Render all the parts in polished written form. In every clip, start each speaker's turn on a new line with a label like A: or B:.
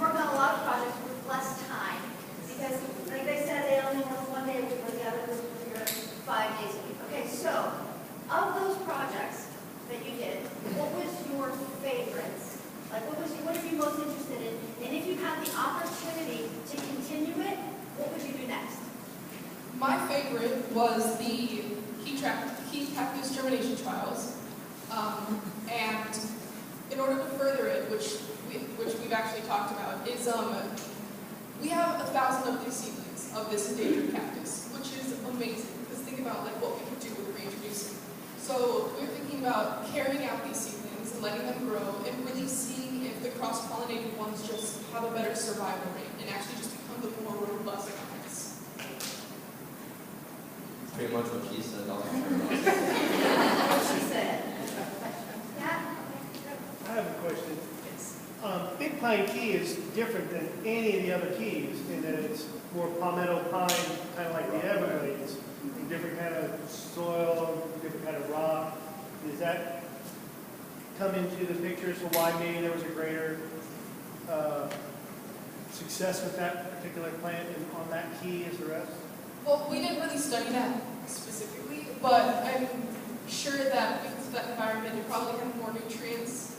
A: work on a lot of projects with less time because, like they said, they only work 1 day a week, but the other group was here 5 days a week. Okay, so of those projects that you did, what was your favorites? Like, what are you most interested in? And if you had the opportunity to continue it, what would you do next?
B: My favorite was the key cactus germination trials. And in order to further it, which we've actually talked about, is we have 1,000 of these seedlings of this endangered cactus, which is amazing. Because think about like what we could do with reintroducing. So we're thinking about carrying out these seedlings and letting them grow, and really seeing if the cross-pollinated ones just have a better survival rate and actually just become the more robust kinds.
C: Pretty much what she said.
A: What she said.
D: I have a question. Big Pine Key is different than any of the other keys in that it's more palmetto pine, kind of like the Everglades, different kind of soil, different kind of rock. Does that come into the picture? So why maybe there was a greater success with that particular plant and on that key as the rest?
B: Well, we didn't really study that specifically, but I'm sure that because of that environment, it probably had more nutrients,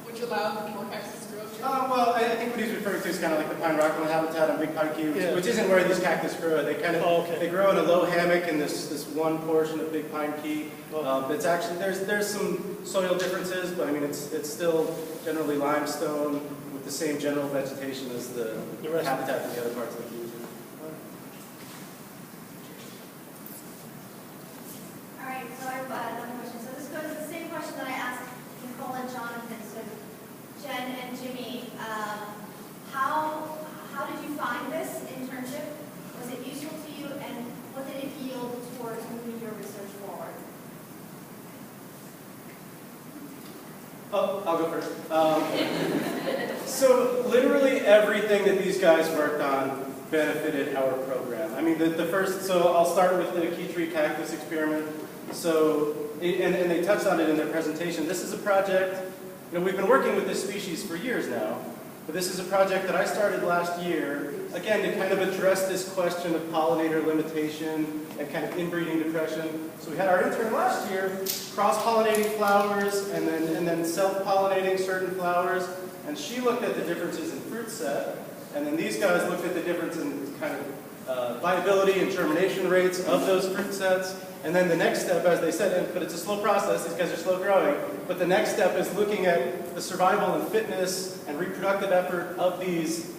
B: which allowed more cactus to grow.
E: Well, I think what he's referring to is kind of like the pine rockland habitat on Big Pine Key, which isn't where these cactus grow. They kind of they grow in a low hammock in this one portion of Big Pine Key. It's actually there's some soil differences, but I mean it's still generally limestone with the same general vegetation as the habitat in the other parts of the key.
A: All right, so I have another question. So this goes to the same question that I asked Nicole and Jonathan. So Jen and Jimmy, how did you find this internship? Was it useful to you, and what did it yield towards moving your research forward?
E: Oh, I'll go first. So literally everything that these guys worked on benefited our program. I mean, so I'll start with the key tree cactus experiment. So, and they touched on it in their presentation. This is a project, we've been working with this species for years now, but this is a project that I started last year, again, to kind of address this question of pollinator limitation and kind of inbreeding depression. So we had our intern last year cross-pollinating flowers and then self-pollinating certain flowers, and she looked at the differences in fruit set, and then these guys looked at the difference in kind of viability and germination rates of those fruit sets. And then the next step, as they said, but it's a slow process, these guys are slow growing, but the next step is looking at the survival and fitness and reproductive effort of these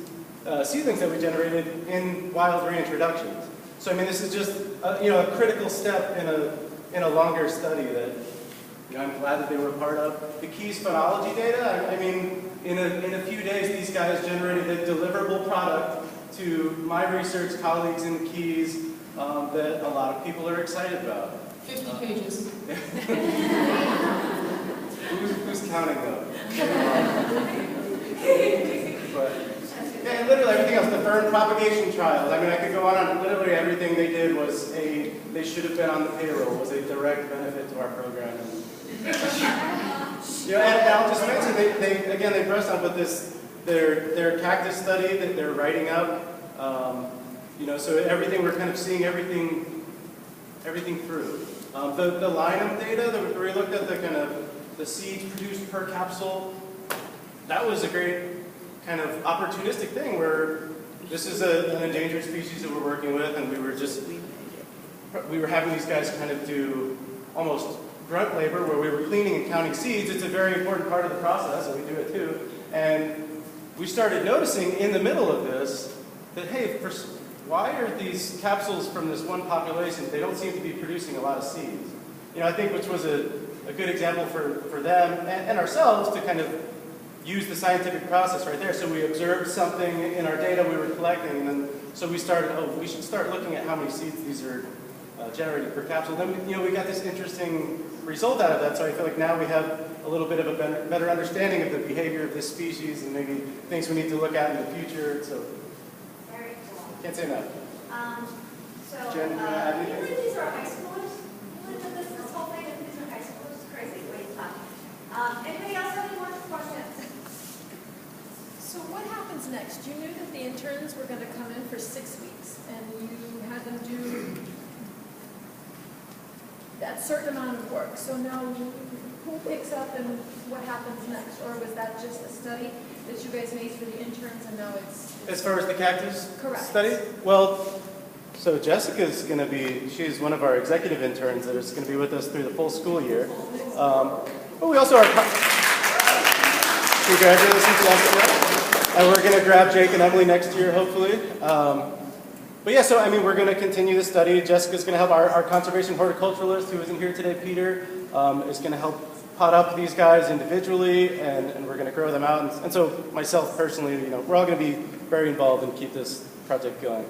E: seedlings that we generated in wild reintroductions. So I mean, this is just a critical step in a longer study that I'm glad that they were a part of. The Keys phenology data, I mean, in a few days, these guys generated a deliverable product to my research colleagues in the Keys that a lot of people are excited about.
B: 50 pages.
E: Who's counting though? But yeah, literally everything else, the fern propagation trials. I mean, I could go on. Literally everything they did was they should have been on the payroll, was a direct benefit to our program. And I'll just mention, they brushed on with this, their cactus study that they're writing up. So everything, we're kind of seeing everything through. The Linum data, where we looked at the kind of the seeds produced per capsule, that was a great kind of opportunistic thing where this is an endangered species that we're working with, and we were having these guys kind of do almost grunt labor where we were cleaning and counting seeds. It's a very important part of the process, and we do it too. And we started noticing in the middle of this that, hey, why are these capsules from this one population, they don't seem to be producing a lot of seeds? I think which was a good example for them and ourselves to kind of use the scientific process right there. So we observed something in our data we were collecting, and then so we started, we should start looking at how many seeds these are generated per capsule. Then we got this interesting result out of that, so I feel like now we have a little bit of a better understanding of the behavior of this species and maybe things we need to look at in the future. So
A: Very cool.
E: Can't say enough.
A: Jen, you believe these are high schoolers? You believe that this whole thing, that these are high schoolers? It's crazy the way it's done. Anybody else have any more questions?
B: So
C: So what happens next? You knew that the interns were going to come in for 6 weeks, and you had them do that certain amount of work. So now who picks up and what happens next? Or was that just a study that you guys made for the interns and now it's
E: As far as the cactus
C: Correct.
E: study? Well, so Jessica's going to be, she's one of our executive interns that is going to be with us through the full school year. But we also are, congratulations, Jessica. And we're going to grab Jake and Emily next year, hopefully. But yeah, so I mean, we're going to continue the study. Jessica's going to help our conservation horticulturalist who isn't here today, Peter, is going to help pot up these guys individually, and we're going to grow them out. And so myself personally, we're all going to be very involved and keep this project going.